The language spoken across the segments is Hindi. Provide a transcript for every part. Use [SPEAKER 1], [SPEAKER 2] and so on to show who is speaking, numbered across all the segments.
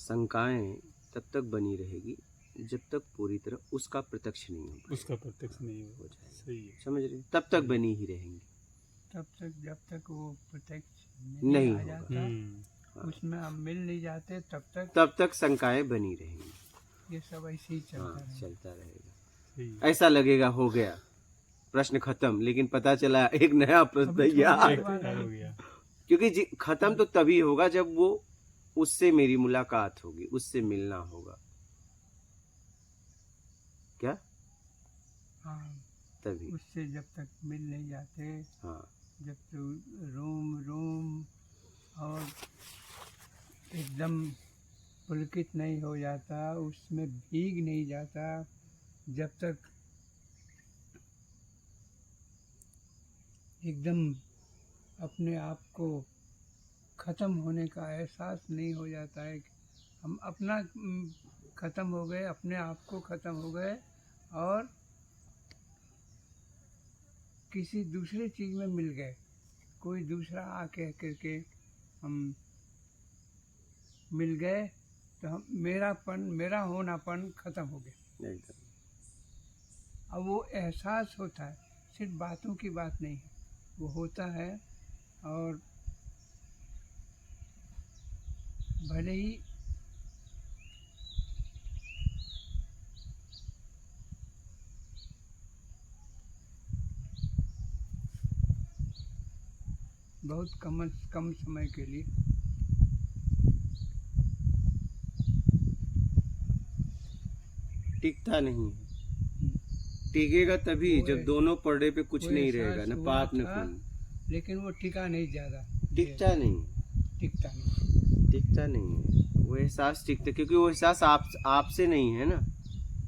[SPEAKER 1] शंकाएं तब तक बनी रहेगी जब तक पूरी तरह उसका प्रत्यक्ष नहीं हो जाए।
[SPEAKER 2] सही है।
[SPEAKER 1] समझ रहे, तब तक बनी ही रहेंगी,
[SPEAKER 3] तब तक जब तक वो प्रत्यक्ष
[SPEAKER 1] नहीं
[SPEAKER 3] आ
[SPEAKER 1] होगा।
[SPEAKER 3] जाता, उसमें हम मिल नहीं जाते,
[SPEAKER 1] तब तक शंकाएं बनी रहेंगी।
[SPEAKER 3] ये सब ऐसे ही
[SPEAKER 1] चलता रहेगा।
[SPEAKER 2] सही है।
[SPEAKER 1] ऐसा लगेगा हो गया, प्रश्न खत्म, लेकिन पता चला एक नया प्रश्न तैयार।
[SPEAKER 2] हो गया।
[SPEAKER 1] क्योंकि खत्म तो तभी होगा जब वो उससे मेरी मुलाकात होगी, उससे मिलना होगा। क्या?
[SPEAKER 3] हाँ,
[SPEAKER 1] तभी
[SPEAKER 3] उससे जब तक मिल नहीं जाते,
[SPEAKER 1] हाँ,
[SPEAKER 3] जब तक रोम रोम और एकदम पुलकित नहीं हो जाता, उसमें भीग नहीं जाता, जब तक एकदम अपने आप को ख़त्म होने का एहसास नहीं हो जाता है कि हम अपना ख़त्म हो गए, अपने आप को ख़त्म हो गए और किसी दूसरी चीज़ में मिल गए, कोई दूसरा आके करके हम मिल गए, तो हम मेरा होनापन ख़त्म हो गया।
[SPEAKER 1] एकदम।
[SPEAKER 3] अब वो एहसास होता है, सिर्फ बातों की बात नहीं है, वो होता है। और भले ही बहुत कम समय के लिए
[SPEAKER 1] टिकता नहीं है। टिकेगा तभी
[SPEAKER 3] वो
[SPEAKER 1] जब दोनों पर्दे पे कुछ
[SPEAKER 3] वो
[SPEAKER 1] नहीं
[SPEAKER 3] एहसास
[SPEAKER 1] रहेगा, न
[SPEAKER 3] हुआ
[SPEAKER 1] पाप न
[SPEAKER 3] था,
[SPEAKER 1] पुण्य।
[SPEAKER 3] लेकिन वो टिका नहीं ज़्यादा,
[SPEAKER 1] टिकता नहीं,
[SPEAKER 3] टिकता नहीं।
[SPEAKER 1] टिकता नहीं है वो एहसास। टिकता क्योंकि वो एहसास आपसे नहीं है ना,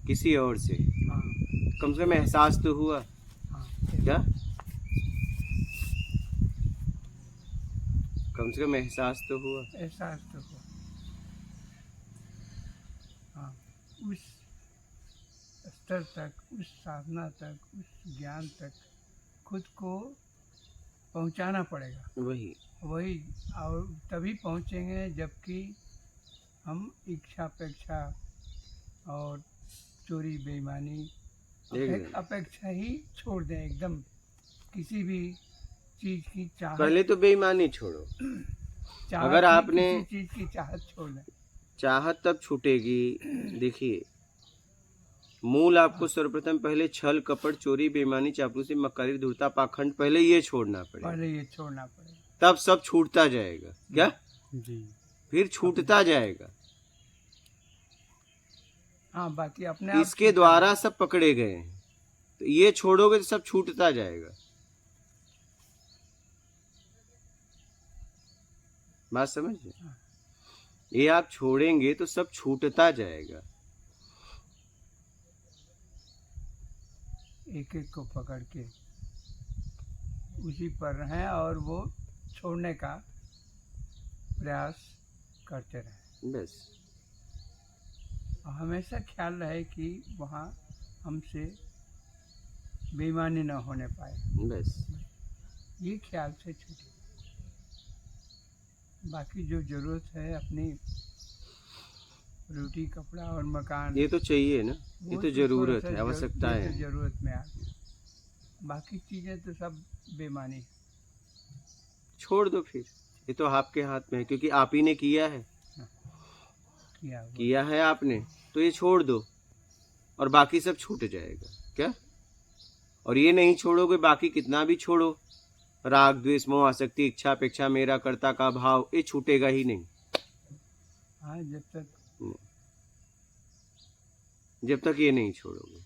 [SPEAKER 1] किसी और से।
[SPEAKER 3] हाँ
[SPEAKER 1] कम से कम एहसास तो हुआ।
[SPEAKER 3] हाँ,
[SPEAKER 1] क्या? कम से कम एहसास तो हुआ।
[SPEAKER 3] एहसास तो हुआ। हाँ, उस स्तर तक, उस साधना तक, उस ज्ञान तक खुद को पहुंचाना पड़ेगा।
[SPEAKER 1] वही
[SPEAKER 3] और तभी पहुंचेंगे जबकि हम इच्छा अपेक्षा और चोरी बेईमानी अपेक्षा ही छोड़ दें, एकदम किसी भी चीज़ की चाहत।
[SPEAKER 1] पहले तो बेईमानी छोड़ो। अगर आपने
[SPEAKER 3] किसी चीज़ की चाहत छोड़ दें,
[SPEAKER 1] चाहत तब छूटेगी। देखिए, मूल आपको सर्वप्रथम पहले छल कपट चोरी बेईमानी चापलूसी मक्कारी धूर्तता पाखंड, पहले ये छोड़ना पड़ेगा।
[SPEAKER 3] पहले ये छोड़ना पड़ेगा,
[SPEAKER 1] तब सब छूटता जाएगा। क्या?
[SPEAKER 2] जी।
[SPEAKER 1] फिर छूटता जाएगा।
[SPEAKER 3] हाँ, बाकी अपने आप
[SPEAKER 1] इसके द्वारा सब पकड़े गए हैं, तो ये छोड़ोगे तो सब छूटता जाएगा। बात समझिए, ये आप छोड़ेंगे तो सब छूटता जाएगा।
[SPEAKER 3] एक एक को पकड़ के उसी पर रहें और वो छोड़ने का प्रयास करते रहें।
[SPEAKER 1] बस
[SPEAKER 3] और हमेशा ख्याल रहे कि वहाँ हमसे बेईमानी न होने पाए,
[SPEAKER 1] बस
[SPEAKER 3] ये ख्याल से छूटे। बाकी जो ज़रूरत है अपनी रोटी कपड़ा और मकान,
[SPEAKER 1] ये तो चाहिए ना, ये तो जरूरत है,
[SPEAKER 3] आवश्यकता
[SPEAKER 1] आवश्यकता है।
[SPEAKER 3] ज़रूरत में आ गई। बाकी चीज़ें तो सब बेईमानी है।
[SPEAKER 1] छोड़ दो फिर, ये तो आपके हाथ में है, क्योंकि आप ही ने किया है। किया है आपने, तो ये छोड़ दो और बाकी सब छूट जाएगा। क्या? और ये नहीं छोड़ोगे, बाकी कितना भी छोड़ो, राग द्वेष मोह आसक्ति इच्छा अपेक्षा मेरा कर्ता का भाव, ये छूटेगा ही नहीं।
[SPEAKER 3] हाँ,
[SPEAKER 1] जब तक ये नहीं छोड़ोगे।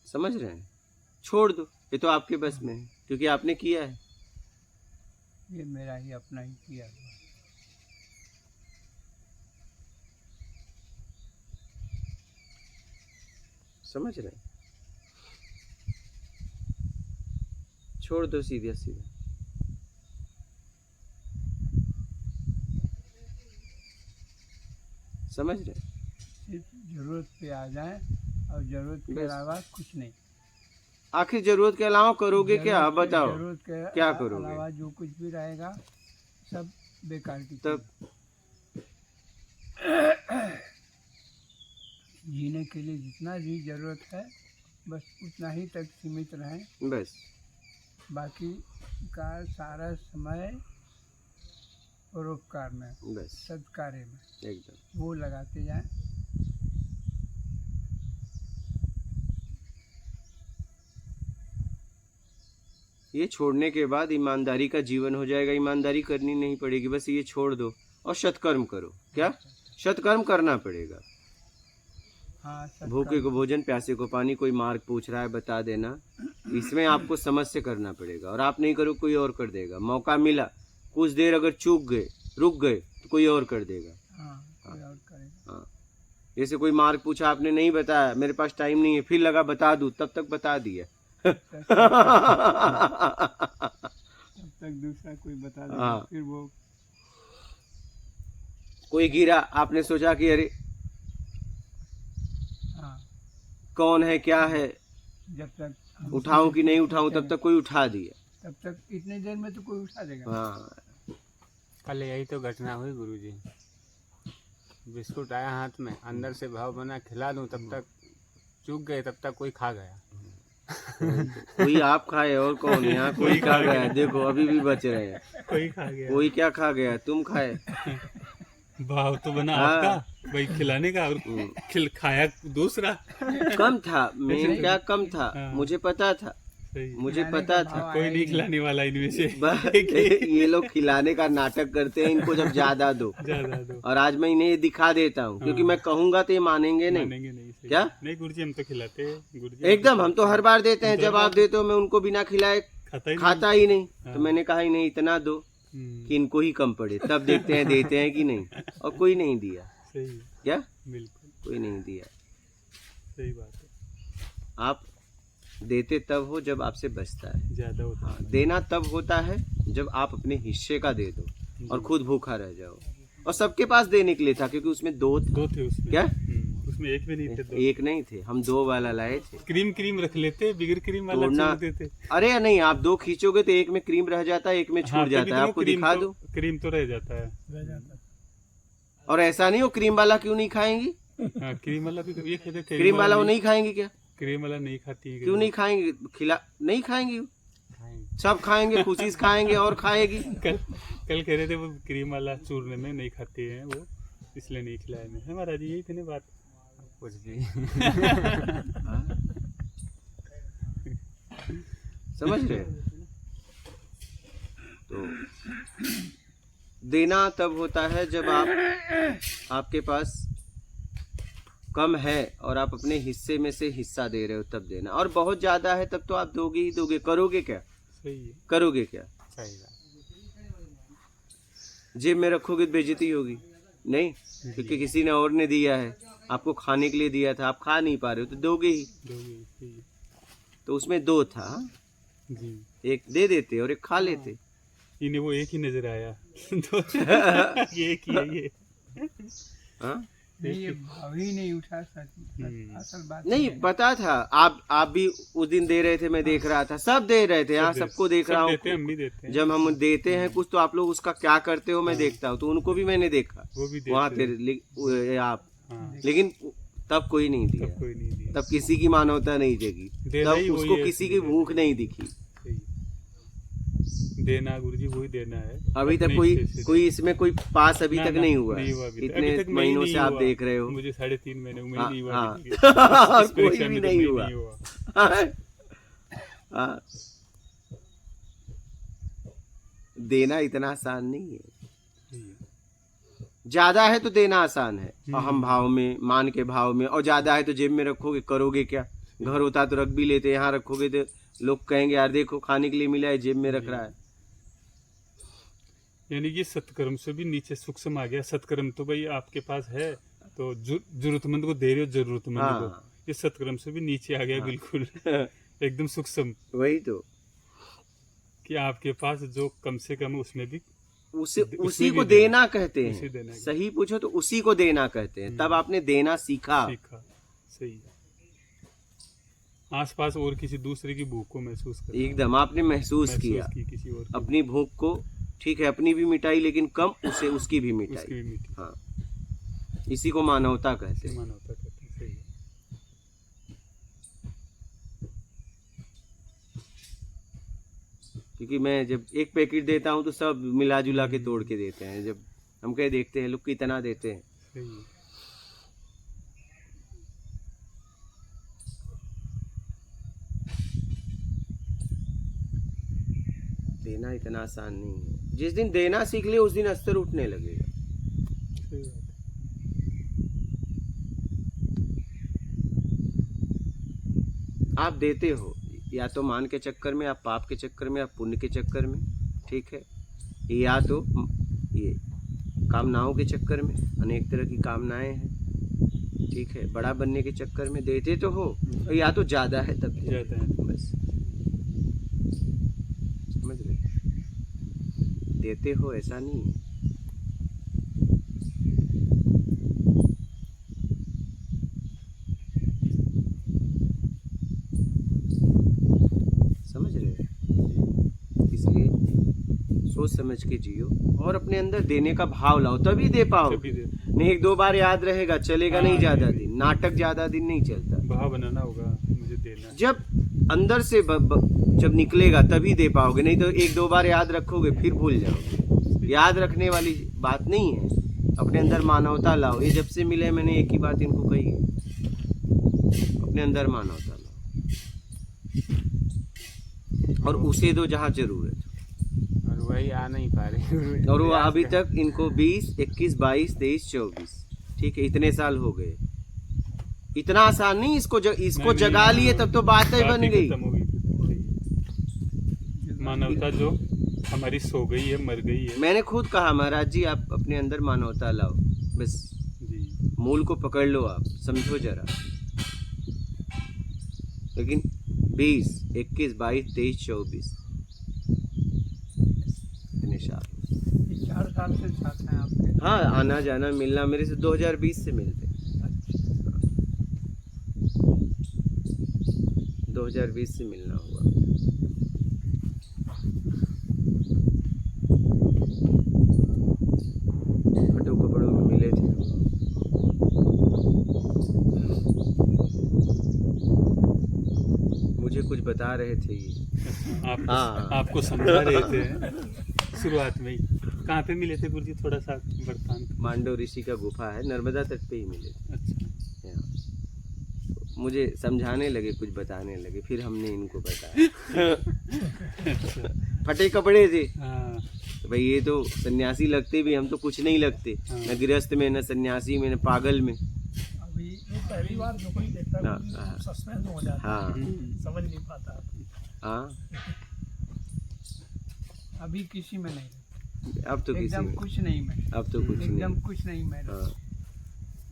[SPEAKER 1] समझ रहे हैं? छोड़ दो, ये तो आपके बस में है, क्योंकि आपने किया है।
[SPEAKER 3] ये मेरा ही अपना ही किया हुआ।
[SPEAKER 1] समझ रहे हैं? छोड़ दो सीधा सीधा। समझ रहे हैं?
[SPEAKER 3] सिर्फ ज़रूरत पे आ जाएं और ज़रूरत के
[SPEAKER 1] बस।
[SPEAKER 3] अलावा कुछ नहीं।
[SPEAKER 1] आखिर जरूरत के अलावा करोगे क्या,
[SPEAKER 3] ज़रूरत के-
[SPEAKER 1] बताओ।
[SPEAKER 3] ज़रूरत के
[SPEAKER 1] क्या करोगे?
[SPEAKER 3] अलावा जो कुछ भी रहेगा सब बेकार की
[SPEAKER 1] तब
[SPEAKER 3] चीज़। जीने के लिए जितना भी ज़रूरत है बस उतना ही तक सीमित रहें।
[SPEAKER 1] बस
[SPEAKER 3] बाकी का सारा समय परोपकार में,
[SPEAKER 1] बस
[SPEAKER 3] सत्कार्य में
[SPEAKER 1] एकदम।
[SPEAKER 3] वो लगाते जाएं।
[SPEAKER 1] ये छोड़ने के बाद ईमानदारी का जीवन हो जाएगा, ईमानदारी करनी नहीं पड़ेगी, बस ये छोड़ दो और सत्कर्म करो। क्या? सत्कर्म करना पड़ेगा।
[SPEAKER 3] हाँ,
[SPEAKER 1] भूखे को भोजन, प्यासे को पानी, कोई मार्ग पूछ रहा है बता देना, इसमें आपको समझ से करना पड़ेगा। और आप नहीं करो कोई और कर देगा। मौका मिला, कुछ देर अगर चूक गए, रुक गए, तो कोई और कर देगा।
[SPEAKER 3] हाँ, कोई और करेगा।
[SPEAKER 1] हाँ, जैसे कोई मार्ग पूछा, आपने नहीं बताया, मेरे पास टाइम नहीं है, फिर लगा बता दूं, तब तक बता दिया।
[SPEAKER 3] तब तक दूसरा कोई बता देगा,
[SPEAKER 1] हाँ।
[SPEAKER 3] फिर वो
[SPEAKER 1] कोई गिरा, आपने सोचा कि अरे
[SPEAKER 3] हाँ,
[SPEAKER 1] कौन है, क्या है,
[SPEAKER 3] जब तक हम
[SPEAKER 1] उठाऊं कि नहीं उठाऊं, तब तक कोई उठा दिया।
[SPEAKER 3] तब तक इतने देर में तो कोई उठा देगा।
[SPEAKER 1] हाँ,
[SPEAKER 2] कल यही तो घटना हुई गुरुजी। बिस्कुट आया हाथ में, अंदर से भाव बना खिला दूं, तब तक चूक गए, तब तक कोई खा गया।
[SPEAKER 1] कोई आप खाए और कौन? यहाँ कोई खा गया, देखो अभी भी बच रहे हैं।
[SPEAKER 2] कोई खा गया।
[SPEAKER 1] कोई क्या खा गया, तुम खाए।
[SPEAKER 2] भाव तो बना
[SPEAKER 1] हाँ।
[SPEAKER 2] आपका भाई खिलाने का, और खाया दूसरा।
[SPEAKER 1] कम था, मेन क्या कम था,
[SPEAKER 2] हाँ।
[SPEAKER 1] मुझे पता था,
[SPEAKER 2] सही।
[SPEAKER 1] मुझे
[SPEAKER 3] खिलाने
[SPEAKER 1] पता
[SPEAKER 3] का
[SPEAKER 1] था।
[SPEAKER 3] भाव
[SPEAKER 2] कोई
[SPEAKER 3] आया
[SPEAKER 2] नहीं
[SPEAKER 3] ही
[SPEAKER 2] खिलाने वाला इनमें से।
[SPEAKER 1] ये लोग खिलाने का नाटक करते हैं, इनको जब ज्यादा दो।
[SPEAKER 2] ज्यादा दो।
[SPEAKER 1] और आज मैं इन्हें ये दिखा देता हूँ, क्योंकि
[SPEAKER 2] हाँ।
[SPEAKER 1] मैं कहूंगा तो ये मानेंगे नहीं।
[SPEAKER 2] मानेंगे नहीं। सही।
[SPEAKER 1] क्या?
[SPEAKER 2] नहीं गुरुजी, हम तो खिलाते हैं गुरुजी।
[SPEAKER 1] एकदम, हम तो हर बार देते हैं। जब आप देते हो मैं उनको बिना खिलाए
[SPEAKER 2] खाता ही
[SPEAKER 1] खाता ही नहीं।
[SPEAKER 2] हाँ।
[SPEAKER 1] तो मैंने कहा ही नहीं, इतना दो
[SPEAKER 2] नहीं।
[SPEAKER 1] कि इनको ही कम पड़े, तब देखते हैं देते हैं कि नहीं। और कोई नहीं दिया।
[SPEAKER 2] सही।
[SPEAKER 1] क्या?
[SPEAKER 2] बिल्कुल
[SPEAKER 1] कोई नहीं दिया।
[SPEAKER 2] सही बात है।
[SPEAKER 1] आप देते तब हो जब आपसे बचता है।
[SPEAKER 2] ज्यादा होता
[SPEAKER 1] हाँ,
[SPEAKER 2] है।
[SPEAKER 1] देना तब होता है जब आप अपने हिस्से का दे दो और खुद भूखा रह जाओ। और सबके पास देने के लिए था, क्योंकि उसमें दो
[SPEAKER 2] दो थे उसमें।
[SPEAKER 1] क्या?
[SPEAKER 2] उसमें एक भी नहीं थे, दो।
[SPEAKER 1] एक नहीं थे, हम दो वाला लाए थे।
[SPEAKER 2] क्रीम रख लेते, बिगर क्रीम वाला
[SPEAKER 1] तोड़ना-
[SPEAKER 2] छोड़ देते।
[SPEAKER 1] अरे नहीं, आप दो खींचोगे तो एक में क्रीम रह जाता है, एक में छूट
[SPEAKER 2] हाँ, तभी
[SPEAKER 1] जाता है।
[SPEAKER 2] तो
[SPEAKER 1] आपको
[SPEAKER 2] क्रीम
[SPEAKER 1] दिखा
[SPEAKER 2] तो-
[SPEAKER 1] दो।
[SPEAKER 2] क्रीम तो रह जाता है।
[SPEAKER 3] रह जाता।
[SPEAKER 1] और ऐसा नहीं हो क्रीम वाला क्यों नहीं खाएंगी,
[SPEAKER 2] हाँ, क्रीम वाला भी ये कहते,
[SPEAKER 1] क्रीम वाला वो नहीं खाएंगी क्या?
[SPEAKER 2] क्रीम वाला नहीं खाती है।
[SPEAKER 1] क्यों नहीं खाएंगी? नहीं खाएंगी,
[SPEAKER 2] खाएंगे।
[SPEAKER 1] सब खाएंगे, खुशी से खाएंगे और खाएगी।
[SPEAKER 2] कल कह रहे थे वो क्रीम वाला चूरने में नहीं खाते हैं वो, इसलिए नहीं खिलाया मैं। हमारा जी यही थी बात। कुछ भी।
[SPEAKER 1] समझ रहे हैं? तो देना तब होता है जब आपके पास कम है और आप अपने हिस्से में से हिस्सा दे रहे हो, तब देना। और बहुत ज्यादा है तब तो आप दोगे ही दोगे। करोगे क्या?
[SPEAKER 2] सही है।
[SPEAKER 1] करोगे क्या?
[SPEAKER 2] सही बात।
[SPEAKER 1] जेब में रखोगे तो बेइज्जती होगी नहीं, क्योंकि किसी ने और ने दिया है, आपको खाने के लिए दिया था, आप खा नहीं पा रहे हो तो दोगे ही।
[SPEAKER 2] दोगे। सही है।
[SPEAKER 1] तो उसमें दो था,
[SPEAKER 2] जी।
[SPEAKER 1] एक दे देते और एक खा लेते।
[SPEAKER 2] इन्हें वो एक ही नजर आया। तो ये एक ही है ये।
[SPEAKER 1] हाँ?
[SPEAKER 3] नहीं, ये भाव ही नहीं उठा सकती। असल बात
[SPEAKER 1] नहीं
[SPEAKER 3] ये है।
[SPEAKER 1] पता था। आप भी उस दिन दे रहे थे, मैं देख रहा था, सब दे रहे थे। यहाँ सबको देख रहा
[SPEAKER 2] देते हैं,
[SPEAKER 1] हूँ।
[SPEAKER 2] हम भी देते हैं।
[SPEAKER 1] जब हम देते हैं कुछ तो आप लोग उसका क्या करते हो मैं देखता हूँ, तो उनको भी मैंने देखा
[SPEAKER 2] वो भी देते
[SPEAKER 1] वहाँ
[SPEAKER 2] हैं।
[SPEAKER 1] पे आप।
[SPEAKER 2] हाँ,
[SPEAKER 1] लेकिन तब कोई नहीं
[SPEAKER 2] तब
[SPEAKER 1] दिया,
[SPEAKER 2] कोई नहीं दिया।
[SPEAKER 1] तब किसी की मानवता नहीं जगी,
[SPEAKER 2] देना ही
[SPEAKER 1] तब
[SPEAKER 2] वही
[SPEAKER 1] उसको
[SPEAKER 2] है,
[SPEAKER 1] किसी की
[SPEAKER 2] इसलिए।
[SPEAKER 1] भूख नहीं दिखी।
[SPEAKER 2] सही। देना गुरुजी वही देना है।
[SPEAKER 1] अभी तक
[SPEAKER 2] अपने
[SPEAKER 1] कोई
[SPEAKER 2] हिस्से से।
[SPEAKER 1] कोई इसमें कोई पास अभी
[SPEAKER 2] ना,
[SPEAKER 1] तक
[SPEAKER 2] ना,
[SPEAKER 1] नहीं हुआ
[SPEAKER 2] नहीं हुआ अभी तक।
[SPEAKER 1] इतने
[SPEAKER 2] अभी तक मैं ही
[SPEAKER 1] महीनों
[SPEAKER 2] नहीं
[SPEAKER 1] से आप
[SPEAKER 2] हुआ।
[SPEAKER 1] देख रहे हो।
[SPEAKER 2] मुझे 3.5 महीने में
[SPEAKER 1] हाँ,
[SPEAKER 2] नहीं हुआ
[SPEAKER 1] हाँ।
[SPEAKER 2] अभी तक। इस
[SPEAKER 1] कोई
[SPEAKER 2] परीक्षा
[SPEAKER 1] भी
[SPEAKER 2] में तो
[SPEAKER 1] नहीं
[SPEAKER 2] मैं
[SPEAKER 1] हुआ। हाँ। देना इतना आसान नहीं है।
[SPEAKER 2] सही है।
[SPEAKER 1] ज्यादा है तो देना आसान है, अहम भाव में, मान के भाव में। और ज्यादा है तो जेब में रखोगे, करोगे क्या? घर होता तो रख भी लेते, यहाँ रखोगे तो लोग कहेंगे यार देखो खाने के लिए मिला है, जेब में रख रहा है।
[SPEAKER 2] यानी कि सत्कर्म से भी नीचे सूक्ष्म आ गया। सत्कर्म तो भाई आपके पास है तो जरूरतमंद को दे रहे हो, जरूरतमंद
[SPEAKER 1] हाँ।
[SPEAKER 2] को। ये सत्कर्म से भी नीचे आ गया बिल्कुल। एकदम सूक्ष्म,
[SPEAKER 1] वही तो।
[SPEAKER 2] कि आपके पास जो कम से कम है उसमें भी
[SPEAKER 1] उसी
[SPEAKER 2] भी
[SPEAKER 1] को
[SPEAKER 2] देना।
[SPEAKER 1] देना कहते
[SPEAKER 2] उसी
[SPEAKER 1] हैं।
[SPEAKER 2] देना है।
[SPEAKER 1] सही पूछो तो उसी को देना कहते हैं। तब आपने देना सीखा।
[SPEAKER 2] सीखा। सही है। आसपास और किसी दूसरे की भूख को महसूस कर
[SPEAKER 1] एकदम आपने महसूस किया
[SPEAKER 2] की किसी और की
[SPEAKER 1] अपनी भूख को। ठीक है, अपनी भी मिटाई, लेकिन कम उसे उसकी भी
[SPEAKER 2] उसकी
[SPEAKER 1] मिटाई।
[SPEAKER 2] भी मिट्टी
[SPEAKER 1] हाँ, इसी को मानवता कहते हैं।
[SPEAKER 2] मानवता कहते हैं। सही है।
[SPEAKER 1] क्योंकि मैं जब एक पैकेट देता हूँ तो सब मिला जुला के तोड़ के देते हैं। जब हम कहे देखते हैं लोग कितना देते हैं,
[SPEAKER 2] सही है।
[SPEAKER 1] देना इतना आसान नहीं है। जिस दिन देना सीख ले उस दिन अस्तर उठने लगेगा।
[SPEAKER 2] सही बात है।
[SPEAKER 1] आप देते हो या तो मान के चक्कर में, आप पाप के चक्कर में, आप पुण्य के चक्कर में, ठीक है, या तो ये कामनाओं के चक्कर में, अनेक तरह की कामनाएं हैं, ठीक है, बड़ा बनने के चक्कर में देते तो हो, और या तो ज्यादा है तब देते
[SPEAKER 2] ज्यादा है।
[SPEAKER 1] हो, बस समझ रहे, देते हो ऐसा नहीं है। समझ रहे हो? इसलिए सोच समझ के जियो और अपने अंदर देने का भाव लाओ, तभी दे पाओ।
[SPEAKER 2] तभी दे।
[SPEAKER 1] नहीं, एक दो बार याद रहेगा, चलेगा
[SPEAKER 2] हाँ,
[SPEAKER 1] नहीं ज्यादा
[SPEAKER 2] ये-
[SPEAKER 1] दिन। नाटक ज्यादा दिन नहीं चलता।
[SPEAKER 2] भाव बनाना होगा, मुझे देना है।
[SPEAKER 1] जब अंदर से जब निकलेगा तभी दे पाओगे, नहीं तो एक दो बार याद रखोगे फिर भूल जाओगे। याद रखने वाली बात नहीं है। अपने अंदर मानवता लाओ। ये जब से मिले मैंने एक ही बात इनको कही है, अपने अंदर मानवता लाओ और उसे दो जहाँ जरूरत हो।
[SPEAKER 2] और वही आ नहीं पा रही।
[SPEAKER 1] और वो अभी तक इनको 20, 21, 22, 23, 24, ठीक है, इतने साल हो गए। इतना आसान नहीं, इसको
[SPEAKER 2] नहीं,
[SPEAKER 1] जगा लिए तब तो बात ही बन गई।
[SPEAKER 2] खत्म हो गई। मानवता जो हमारी सो गई है, मर गई है।
[SPEAKER 1] मैंने खुद कहा महाराज जी आप अपने अंदर मानवता लाओ, बस
[SPEAKER 2] जी।
[SPEAKER 1] मूल को पकड़ लो, आप समझो जरा। लेकिन 20, 21, 22, 23, 24 इतने साल।
[SPEAKER 3] ये 4 साल से साथ हैं आपके।
[SPEAKER 1] हाँ, आना जाना मिलना मेरे से 2020 से मिलते हैं। 2020 से मिलना हुआ। फटो कपड़ों में मिले थे। मुझे कुछ बता रहे थे ये। हाँ।
[SPEAKER 2] आपको समझा रहे थे शुरुआत में ही। कहाँ पे मिले थे गुरुजी, थोड़ा सा वृत्तांत।
[SPEAKER 1] मांडव ऋषि का गुफा है, नर्मदा तट पे ही मिले थे।
[SPEAKER 2] अच्छा।
[SPEAKER 1] यहाँ। मुझे समझाने लगे, कुछ बताने लगे, फिर हमने इनको बताया। फटे कपड़े थे
[SPEAKER 2] हाँ।
[SPEAKER 1] तो भाई ये तो सन्यासी लगते भी, हम तो कुछ नहीं लगते, न गृहस्थ में, न सन्यासी में, न पागल में।
[SPEAKER 4] अभी ये पहली बार जो कोई देखता है
[SPEAKER 1] हाँ,
[SPEAKER 4] वो सस्पेंस हो जाता है,
[SPEAKER 1] हाँ
[SPEAKER 4] समझ नहीं पाता।
[SPEAKER 1] हाँ,
[SPEAKER 3] अभी किसी में नहीं,
[SPEAKER 1] अब तो किसी
[SPEAKER 3] एकदम
[SPEAKER 1] में,
[SPEAKER 3] कुछ नहीं मैं,
[SPEAKER 1] अब तो कुछ
[SPEAKER 3] एकदम
[SPEAKER 1] नहीं।
[SPEAKER 3] कुछ नहीं मैं।
[SPEAKER 1] हाँ,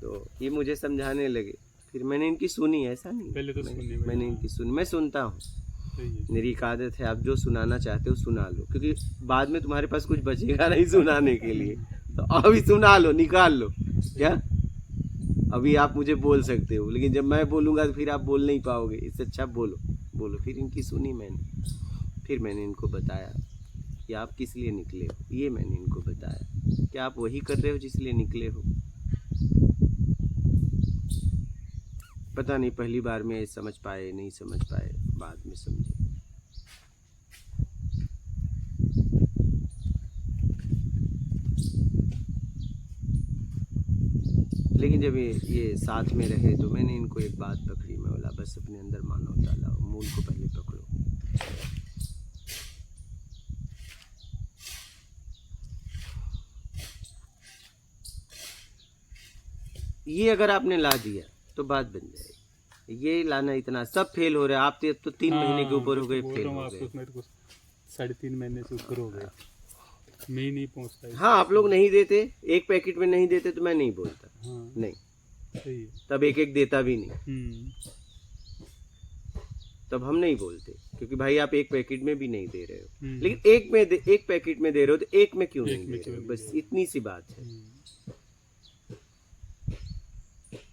[SPEAKER 1] तो ये मुझे समझाने लगे, फिर मैंने इनकी सुनी। ऐसा नहीं,
[SPEAKER 2] पहले तो सुननी भाई।
[SPEAKER 1] मैंने इनकी सुनी, मैं सुनता हूँ।
[SPEAKER 2] सही है।
[SPEAKER 1] मेरी एक आदत है, आप जो सुनाना चाहते हो सुना लो, क्योंकि बाद में तुम्हारे पास कुछ बचेगा नहीं सुनाने के लिए। तो अभी सुना लो, निकाल लो। क्या अभी आप मुझे बोल सकते हो, लेकिन जब मैं बोलूँगा तो फिर आप बोल नहीं पाओगे। इससे अच्छा बोलो बोलो। फिर इनकी सुनी मैंने, फिर मैंने इनको बताया कि आप किस लिए निकले हो। ये मैंने इनको बताया कि आप वही कर रहे हो जिस लिए निकले हो। पता नहीं पहली बार में समझ पाए, नहीं समझ पाए, बाद में समझे। लेकिन जब ये साथ में रहे तो मैंने इनको एक बात पकड़ी। मैं बोला बस अपने अंदर मानवता लाओ, मूल को पहले पकड़ो। ये अगर आपने ला दिया तो बात बन जाएगी। ये लाना इतना, सब फेल हो रहा है। आप तो 3 महीने के ऊपर हो गए,
[SPEAKER 2] बोल
[SPEAKER 1] फेल
[SPEAKER 2] रहा हूँ
[SPEAKER 1] हो
[SPEAKER 2] आपको,
[SPEAKER 1] गए।
[SPEAKER 2] मेरे को 3.5 महीने से ऊपर हो गया, मैं ही नहीं पहुँचता।
[SPEAKER 1] हाँ, आप लोग नहीं देते, एक पैकेट में नहीं देते तो मैं नहीं बोलता।
[SPEAKER 2] हाँ।
[SPEAKER 1] नहीं,
[SPEAKER 2] सही है।
[SPEAKER 1] तब एक एक देता भी नहीं, तब हम नहीं बोलते, क्योंकि भाई आप एक पैकेट में भी नहीं दे रहे हो। लेकिन एक पैकेट में दे रहे हो तो एक में क्यों
[SPEAKER 2] एक
[SPEAKER 1] नहीं
[SPEAKER 2] में
[SPEAKER 1] दे
[SPEAKER 2] क्यों
[SPEAKER 1] रहे हो?
[SPEAKER 2] नहीं
[SPEAKER 1] बस
[SPEAKER 2] दे
[SPEAKER 1] इतनी सी बात है।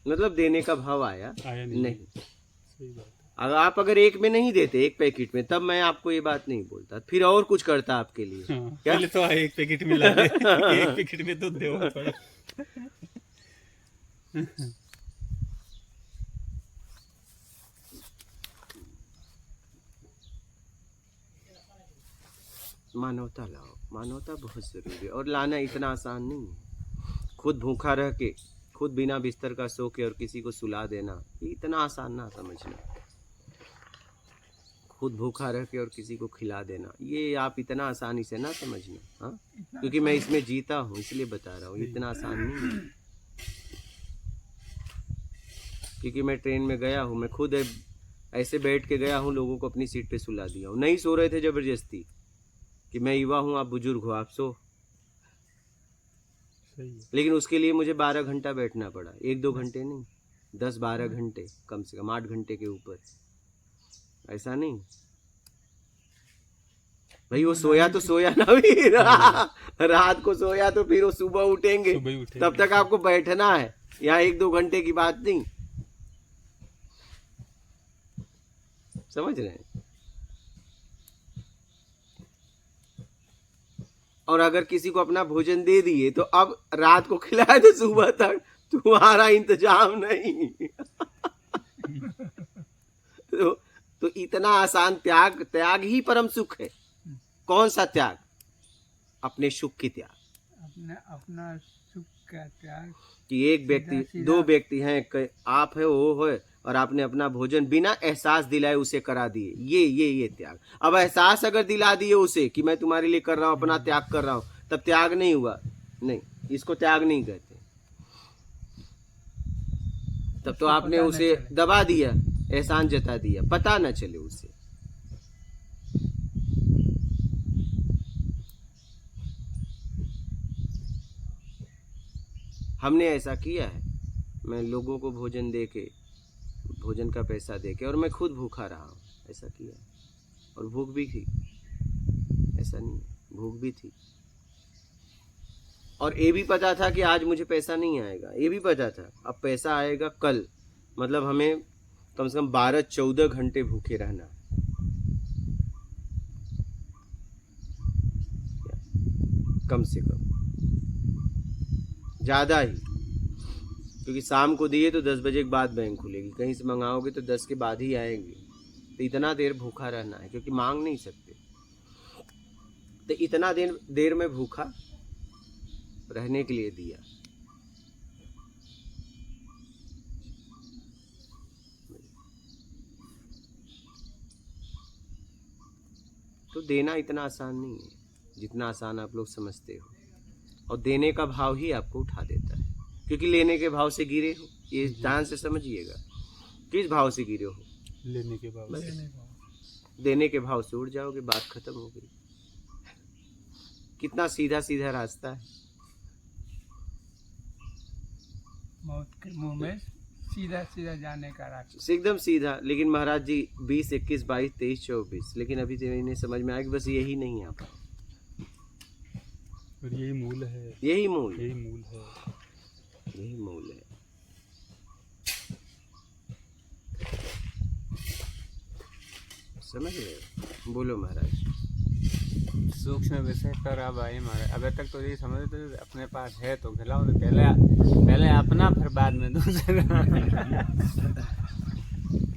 [SPEAKER 1] मतलब देने का भाव आया
[SPEAKER 2] आया
[SPEAKER 1] नहीं।
[SPEAKER 2] सही बात है।
[SPEAKER 1] अगर एक में नहीं देते, एक पैकेट में, तब मैं आपको ये बात नहीं बोलता, फिर और कुछ करता आपके लिए। क्या?
[SPEAKER 2] पहले तो एक पैकेट मिला दे, एक पैकेट में दूध दे थोड़ा।
[SPEAKER 1] मानवता लाओ, मानवता बहुत जरूरी है, और लाना इतना आसान नहीं है। खुद भूखा रह के, खुद बिना बिस्तर का सो के और किसी को सुला देना, ये इतना आसान ना समझना। खुद भूखा रह के और किसी को खिला देना, ये आप इतना आसानी से ना समझना। हाँ, क्योंकि मैं इसमें जीता हूँ इसलिए बता रहा हूँ, इतना आसान नहीं है। क्योंकि मैं ट्रेन में गया हूँ, मैं खुद ऐसे बैठ के गया हूँ, लोगों को अपनी सीट पे सुला दिया हूँ। नहीं सो रहे थे जबरदस्ती कि मैं युवा हूँ, आप बुजुर्ग हो, आप सो।
[SPEAKER 2] सही है।
[SPEAKER 1] लेकिन उसके लिए मुझे 12 घंटा बैठना पड़ा, 1-2 घंटे नहीं, 10-12 घंटे, कम से कम 8 घंटे के ऊपर। ऐसा नहीं भाई, वो सोया तो सोया ना भी रात को सोया तो फिर वो सुबह उठेंगे,
[SPEAKER 2] सुबह ही उठेंगे।
[SPEAKER 1] तब तक आपको बैठना है। यहाँ 1-2 घंटे की बात नहीं, समझ रहे हैं। और अगर किसी को अपना भोजन दे दिए तो अब रात को खिलाए तो सुबह तक तुम्हारा इंतजाम नहीं। तो इतना आसान त्याग ही परम सुख है। कौन सा त्याग? अपने सुख की त्याग।
[SPEAKER 3] अपना सुख का त्याग।
[SPEAKER 1] कि एक व्यक्ति, 2 व्यक्ति हैं, आप है वो है, और आपने अपना भोजन बिना एहसास दिलाए उसे करा दिए, ये त्याग। अब एहसास अगर दिला दिए उसे कि मैं तुम्हारे लिए कर रहा हूं, अपना त्याग कर रहा हूं, तब त्याग नहीं हुआ। नहीं, इसको त्याग नहीं कहते। तब तो आपने उसे दबा दिया, एहसान जता दिया, पता न चले उसे। हमने ऐसा किया है, मैं लोगों को भोजन दे के, भोजन का पैसा दे के, और मैं खुद भूखा रहा हूँ, ऐसा किया। और भूख भी थी, ऐसा नहीं, भूख भी थी। और ये भी पता था कि आज मुझे पैसा नहीं आएगा, ये भी पता था अब पैसा आएगा कल। मतलब हमें कम से कम 12-14 घंटे भूखे रहना, कम से कम, ज़्यादा ही। क्योंकि शाम को दिए तो 10 बजे के बाद बैंक खुलेगी, कहीं से मंगाओगे तो 10 के बाद ही आएंगे। तो इतना देर भूखा रहना है, क्योंकि मांग नहीं सकते। तो इतना देर में भूखा रहने के लिए दिया। तो देना इतना आसान नहीं है जितना आसान आप लोग समझते हो। और देने का भाव ही आपको उठा देता है, क्योंकि लेने के भाव से गिरे हो। ये ध्यान से समझिएगा, किस भाव से गिरे हो?
[SPEAKER 2] लेने के बाद
[SPEAKER 1] देने के भाव से उड़ जाओगे, बात खत्म हो गई। कितना सीधा सीधा रास्ता है,
[SPEAKER 3] मौत के मुंह में सीधा सीधा जाने का रास्ता,
[SPEAKER 1] एकदम सीधा। लेकिन महाराज जी 20, 21, 22, 23, 24, लेकिन अभी तो इन्हें समझ में आया कि बस यही नहीं है आपका।
[SPEAKER 2] और यही मूल है,
[SPEAKER 1] यही मूल है,
[SPEAKER 2] यही मूल है,
[SPEAKER 1] यही मूल है। समझ रहे? बोलो महाराज।
[SPEAKER 2] सूक्ष्म विषय पर अब आए महाराज। अभी तक तो ये समझ थे अपने पास है तो खिलाओ, तो पहले अपना फिर बाद में दूसरा।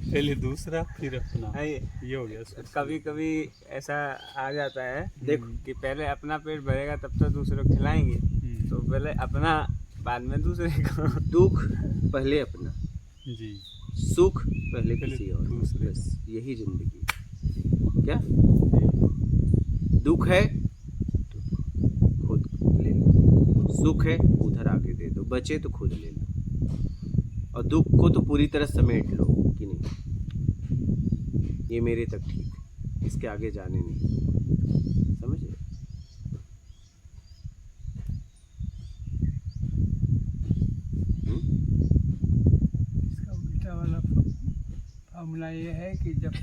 [SPEAKER 2] पहले दूसरा फिर अपना, ये हो गया। कभी कभी ऐसा आ जाता है, देखो कि पहले अपना पेट भरेगा तब तो दूसरों को खिलाएंगे, तो पहले अपना बाद में दूसरे को। दुख
[SPEAKER 1] पहले अपना
[SPEAKER 2] जी,
[SPEAKER 1] सुख पहले किसी और, बस यही जिंदगी। क्या दुख है तो खुद ले लो, सुख है उधर आगे दे दो, बचे तो खुद ले लो। और दुख को तो पूरी तरह समेट लो कि नहीं, ये मेरे तक ठीक है, इसके आगे जाने नहीं। समझ रहे?
[SPEAKER 3] इसका उल्टा वाला फॉर्मूला ये है कि जब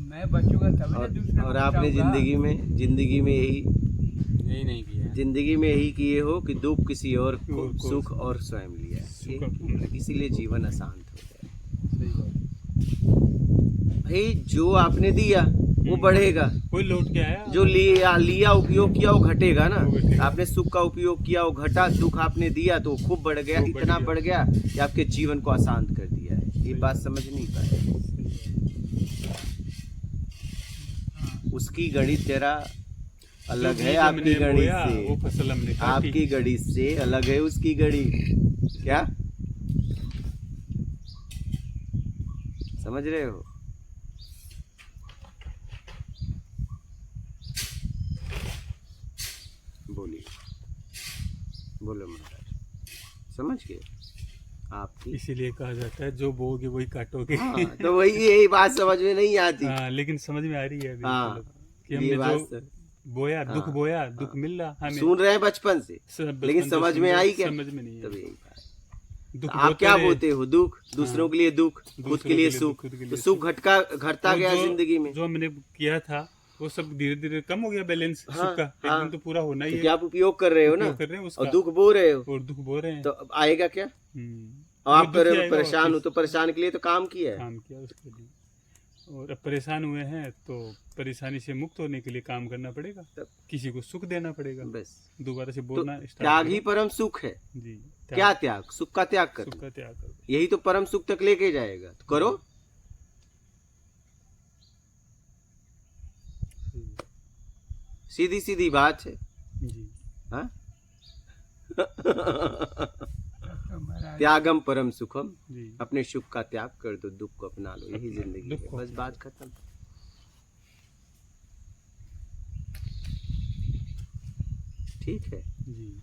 [SPEAKER 3] मैं बचूंगा तभी दूसरे
[SPEAKER 1] और आपने जिंदगी में
[SPEAKER 2] यही नहीं किया,
[SPEAKER 1] जिंदगी में यही किए हो कि दुख किसी और को, सुख और स्वयं लिया, इसीलिए जीवन अशांत हो गया।
[SPEAKER 2] सही बात।
[SPEAKER 1] भाई जो आपने दिया वो बढ़ेगा,
[SPEAKER 5] कोई लौट के आया,
[SPEAKER 1] जो लिया उपयोग किया वो घटेगा ना।
[SPEAKER 5] वो घटेगा।
[SPEAKER 1] आपने सुख का उपयोग किया वो घटा, दुख आपने दिया तो वो खूब बढ़ गया,
[SPEAKER 5] खूब बढ़
[SPEAKER 1] इतना
[SPEAKER 5] गया।
[SPEAKER 1] बढ़ गया कि आपके जीवन को आसान कर दिया है। ये बात समझ नहीं पाए। उसकी गणित जरा अलग
[SPEAKER 5] जो
[SPEAKER 1] है
[SPEAKER 5] बीज
[SPEAKER 1] आपकी
[SPEAKER 5] हमने
[SPEAKER 1] गणित
[SPEAKER 5] बोया, वो
[SPEAKER 1] से,
[SPEAKER 5] फसल हमने काटी।
[SPEAKER 1] आपकी गणित से अलग है उसकी गणित। क्या समझ रहे हो? बोलिए, बोलो महाराज, समझ गए आपकी?
[SPEAKER 5] इसीलिए कहा जाता है जो बोगे वही काटोगे।
[SPEAKER 1] हाँ, तो वही यही बात समझ में नहीं आती।
[SPEAKER 5] हाँ, लेकिन समझ में आ रही है अभी,
[SPEAKER 1] हाँ,
[SPEAKER 5] मतलब कि
[SPEAKER 1] ये
[SPEAKER 5] हमने
[SPEAKER 1] बात
[SPEAKER 5] जो
[SPEAKER 1] सर
[SPEAKER 5] बोया, दुख
[SPEAKER 1] हाँ,
[SPEAKER 5] बोया, दुख मिल रहा हमें।
[SPEAKER 1] सुन रहे हैं बचपन से,
[SPEAKER 5] बचपन
[SPEAKER 1] लेकिन
[SPEAKER 5] से
[SPEAKER 1] समझ
[SPEAKER 5] सुन
[SPEAKER 1] में
[SPEAKER 5] रहे,
[SPEAKER 1] आई क्या?
[SPEAKER 5] समझ में नहीं
[SPEAKER 1] तब
[SPEAKER 5] है।
[SPEAKER 1] यही बात।
[SPEAKER 5] दुख
[SPEAKER 1] तो आप क्या
[SPEAKER 5] रहे,
[SPEAKER 1] बोलते हो? दुख दूसरों के लिए दुख, खुद
[SPEAKER 5] दूसरों
[SPEAKER 1] के लिए
[SPEAKER 5] दुख,
[SPEAKER 1] सुख।
[SPEAKER 5] खुद के लिए
[SPEAKER 1] तो सुख घटता
[SPEAKER 5] वो
[SPEAKER 1] गया
[SPEAKER 5] जो-
[SPEAKER 1] जिंदगी में।
[SPEAKER 5] जो हमने किया था वो सब धीरे धीरे कम हो गया बैलेंस
[SPEAKER 1] हाँ,
[SPEAKER 5] सुख का। एक
[SPEAKER 1] हाँ।
[SPEAKER 5] दिन तो पूरा होना ही
[SPEAKER 1] तो
[SPEAKER 5] है।
[SPEAKER 1] क्या आप उपयोग कर रहे हो ना,
[SPEAKER 5] उपयोग कर रहे हैं उसका,
[SPEAKER 1] और दुख बो रहे हो,
[SPEAKER 5] और दुख बो रहे हैं।
[SPEAKER 1] तो अब आएगा क्या?
[SPEAKER 5] हम्म।
[SPEAKER 1] और आप
[SPEAKER 5] वो
[SPEAKER 1] कर
[SPEAKER 5] दुख
[SPEAKER 1] रहे
[SPEAKER 5] ही
[SPEAKER 1] हो
[SPEAKER 5] आएगा
[SPEAKER 1] परेशान हो,
[SPEAKER 5] वापस।
[SPEAKER 1] तो परेशान के लिए तो काम किया है।
[SPEAKER 5] काम किया उसके लिए, और अब परेशान हुए हैं तो परेशानी से मुक्त होने के लिए काम करना पड़ेगा,
[SPEAKER 1] तब
[SPEAKER 5] किसी को सुख देना पड़ेगा,
[SPEAKER 1] बस
[SPEAKER 5] दोबारा से
[SPEAKER 1] तो
[SPEAKER 5] बोलना स्टार्ट
[SPEAKER 1] त्याग ही
[SPEAKER 5] करो।
[SPEAKER 1] परम सुख है।
[SPEAKER 5] जी,
[SPEAKER 1] क्या त्याग? सुख का त्याग
[SPEAKER 5] सुख
[SPEAKER 1] कर,
[SPEAKER 5] का त्याग करो।
[SPEAKER 1] यही तो परम सुख तक लेके जाएगा। तो करो। सीधी सीधी बात है।
[SPEAKER 5] जी,
[SPEAKER 1] हाँ?
[SPEAKER 3] तो महाराज
[SPEAKER 1] त्यागम परम सुखम,
[SPEAKER 5] जी,
[SPEAKER 1] अपने सुख का त्याग कर दो, दुख को अपना लो, यही जिंदगी
[SPEAKER 5] दुख
[SPEAKER 1] है।
[SPEAKER 5] को
[SPEAKER 1] बस
[SPEAKER 5] अपना
[SPEAKER 1] बात खत्म। ठीक है।
[SPEAKER 5] जी।